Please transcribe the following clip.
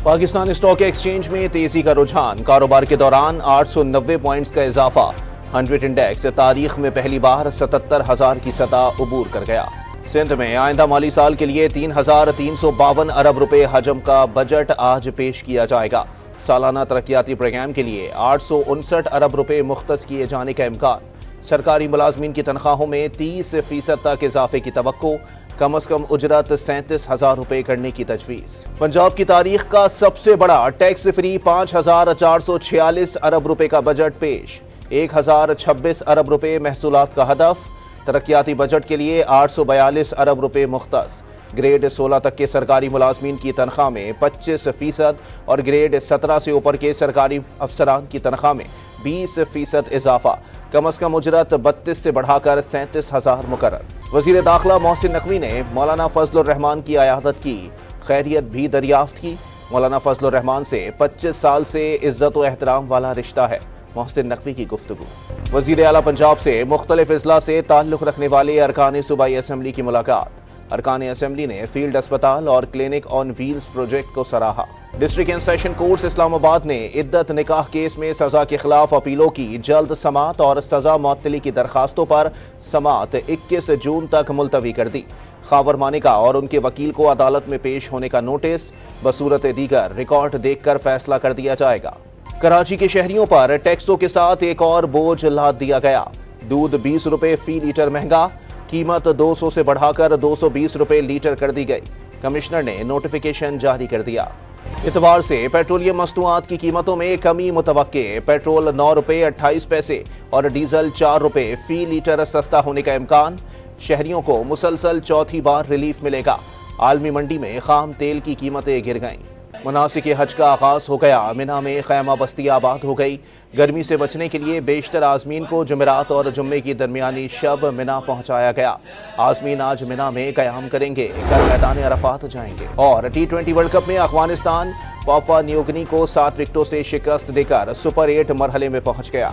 Pakistan stock exchange में तेजी का रुझान। कारोबार के दौरान 890 पॉइंट्स का इजाफा। 100 इंडेक्स तारीख में पहली बार 77,000 की सतह उबूर कर गया। सिंध में आइंदा माली साल के लिए 3,352 अरब रुपए हजम का बजट आज पेश किया जाएगा। सालाना तरक्याती प्रोग्राम के लिए 859 अरब रुपए मुख्तस किए जाने का इम्कान। सरकारी मुलाजमीन की तनख्वाहों में 30% तक इजाफे की तवक्को। कम अज कम उजरत 37,000 रुपए करने की तजवीज। पंजाब की तारीख का सबसे बड़ा टैक्स फ्री 5,446 अरब रुपए का बजट पेश। 1,026 अरब रुपए महसूलात का हदफ। तरक्याती बजट के लिए 842 अरब रुपए मुख्तस। ग्रेड 16 तक के सरकारी मुलाजमीन की तनख्वाह में 25% और ग्रेड 17 से ऊपर के सरकारी अफसरान की तनख्वाह में 20% इजाफा। कम अज कम उजरत 32 से बढ़ाकर 37,000 मुकर्रर। वजीर दाखिला मोहसिन नकवी ने मौलाना फजलुर रहमान की अयादत की। खैरियत भी दरियाफ्त की। मौलाना फजलुर रहमान से 25 साल से इज्जत व एहतराम वाला रिश्ता है। मोहसिन नकवी की गुफ्तगू। वजीर आला पंजाब से मुख्तलिफ अजला से ताल्लुक रखने वाले अरकान सूबाई असम्बली की मुलाकात। अरकान असम्बली ने फील्ड अस्पताल और क्लिनिक ऑन व्हील्स प्रोजेक्ट को सराहा। District and session courts Islamabad ने इद्दत निकाह केस में सजा के खिलाफ अपीलों की जल्द समात और सजा मुअत्तली की दरखास्तों पर समात 21 जून तक मुलतवी कर दी। खावर मानिका और उनके वकील को अदालत में पेश होने का नोटिस। बसूरत दीगर रिकॉर्ड देखकर फैसला कर दिया जाएगा। कराची के शहरियों पर टैक्सों के साथ एक और बोझ लाद दिया गया। दूध 20 रुपए फी लीटर महंगा। कीमत 200 से बढ़ाकर 220 रुपए लीटर कर दी गई। कमिश्नर ने नोटिफिकेशन जारी कर दिया। इतवार से पेट्रोलियम मस्तूआत की कीमतों में कमी मुतवक्के। पेट्रोल 9 रुपए 28 पैसे और डीजल 4 रुपए फी लीटर सस्ता होने का इम्कान। शहरियों को मुसलसल चौथी बार रिलीफ मिलेगा। आलमी मंडी में खाम तेल की कीमतें गिर गईं। मुनासिक हज का आगाज हो गया। मिना में खैमा बस्ती आबाद हो गई। गर्मी से बचने के लिए बेशतर आजमीन को जुमेरात और जुम्मे की दरमियानी शब मिना पहुंचाया गया। आजमीन आज मिना में क़याम करेंगे। कल मैदान अरफात जाएंगे। और T20 वर्ल्ड कप में अफगानिस्तान पापुआ न्यू गिनी को 7 विकेटों से शिकस्त देकर सुपर 8 मरहले में पहुंच गया।